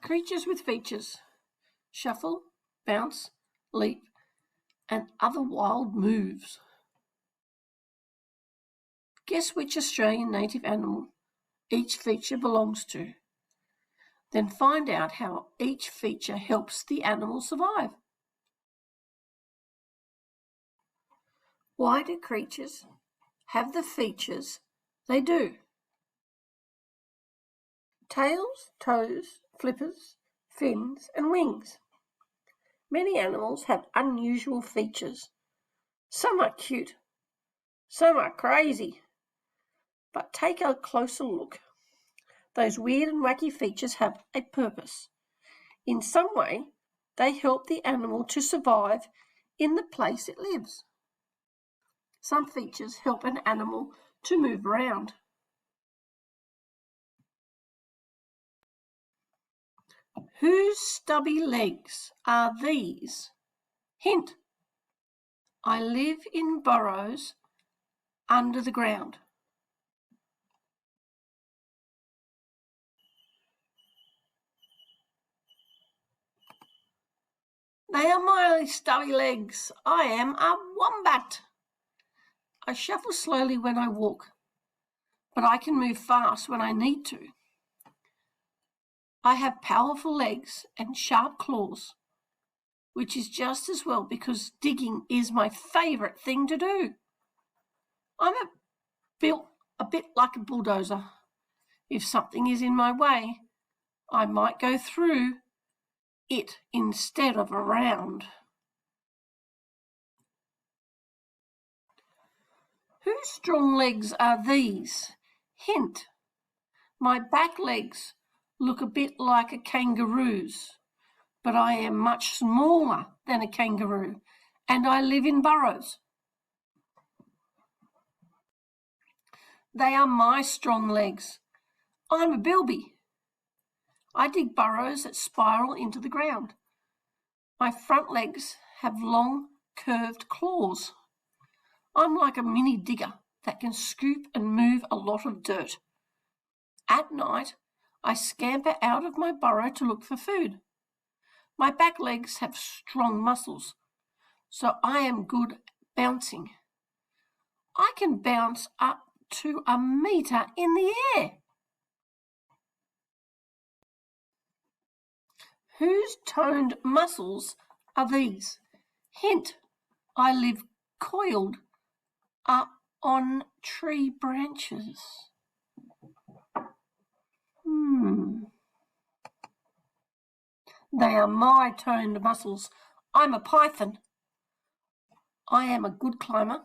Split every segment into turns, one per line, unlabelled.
Creatures with features: shuffle, bounce, leap, and other wild moves. Guess which Australian native animal each feature belongs to. Then find out how each feature helps the animal survive. Why do creatures have the features they do? Tails, toes, flippers, fins, and wings. Many animals have unusual features. Some are cute, some are crazy. But take a closer look. Those weird and wacky features have a purpose. In some way, they help the animal to survive in the place it lives. Some features help an animal to move around. Whose stubby legs are these? Hint: I live in burrows under the ground. They are my stubby legs. I am a wombat. I shuffle slowly when I walk, but I can move fast when I need to. I have powerful legs and sharp claws, which is just as well because digging is my favourite thing to do. I'm built a bit like a bulldozer. If something is in my way, I might go through it instead of around. Whose strong legs are these? Hint: my back legs look a bit like a kangaroo's, but I am much smaller than a kangaroo and I live in burrows. They are my strong legs. I'm a bilby. I dig burrows that spiral into the ground. My front legs have long, curved claws. I'm like a mini digger that can scoop and move a lot of dirt. At night, I scamper out of my burrow to look for food. My back legs have strong muscles, so I am good at bouncing. I can bounce up to 1 metre in the air. Whose toned muscles are these? Hint: I live coiled up on tree branches. They are my toned muscles. I'm a python. I am a good climber.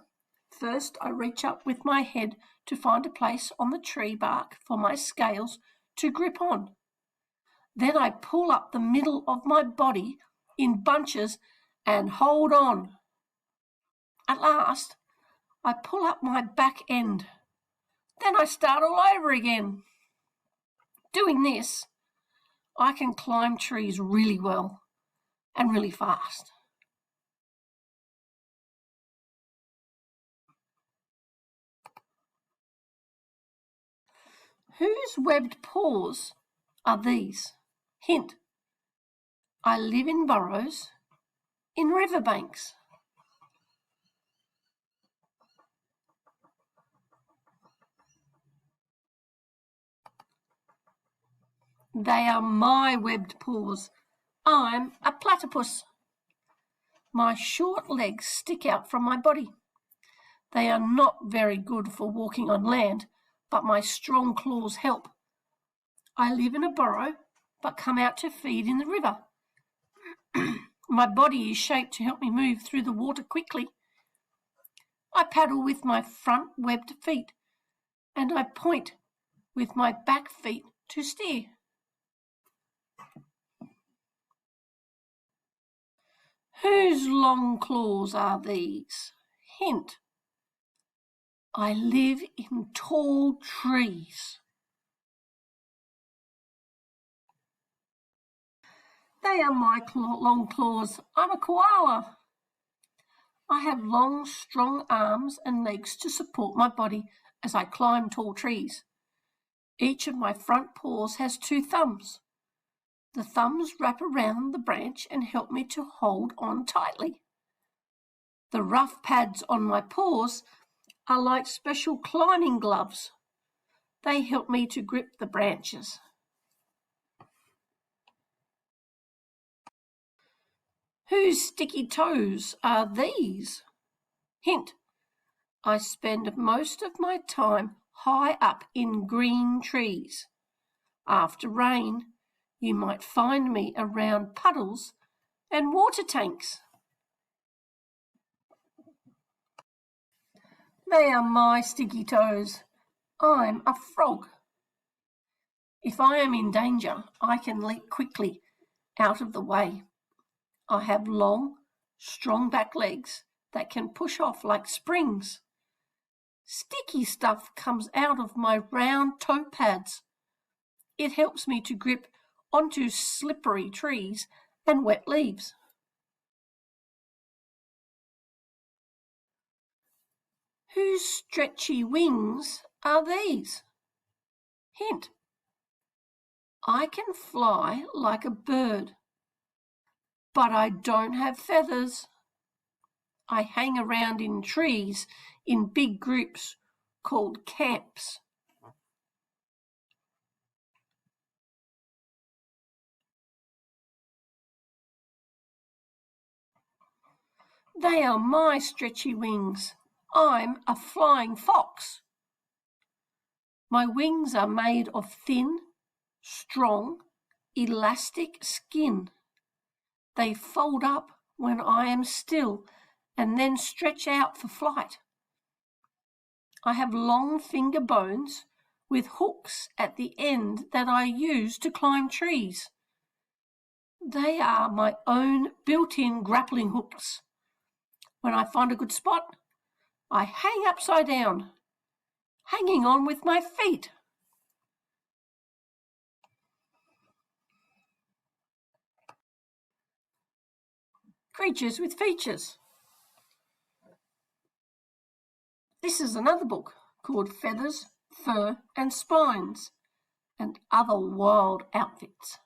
First, I reach up with my head to find a place on the tree bark for my scales to grip on. Then I pull up the middle of my body in bunches and hold on. At last, I pull up my back end. Then I start all over again. Doing this, I can climb trees really well and really fast. Whose webbed paws are these? Hint: I live in burrows in riverbanks. They are my webbed paws. I'm a platypus. My short legs stick out from my body. They are not very good for walking on land, but my strong claws help. I live in a burrow, but come out to feed in the river. My body is shaped to help me move through the water quickly. I paddle with my front webbed feet, and I point with my back feet to steer. Whose long claws are these? Hint: I live in tall trees. They are my long claws. I'm a koala. I have long, strong arms and legs to support my body as I climb tall trees. Each of my front paws has 2 thumbs. The thumbs wrap around the branch and help me to hold on tightly. The rough pads on my paws are like special climbing gloves. They help me to grip the branches. Whose sticky toes are these? Hint: I spend most of my time high up in green trees. After rain, you might find me around puddles and water tanks. They are my sticky toes. I'm a frog. If I am in danger, I can leap quickly out of the way. I have long, strong back legs that can push off like springs. Sticky stuff comes out of my round toe pads. It helps me to grip onto slippery trees and wet leaves. Whose stretchy wings are these? Hint: I can fly like a bird, but I don't have feathers. I hang around in trees in big groups called camps. They are my stretchy wings. I'm a flying fox. My wings are made of thin, strong, elastic skin. They fold up when I am still and then stretch out for flight. I have long finger bones with hooks at the end that I use to climb trees. They are my own built-in grappling hooks. When I find a good spot, I hang upside down, hanging on with my feet. Creatures with features. This is another book called Feathers, Fur and Spines and Other Wild Outfits.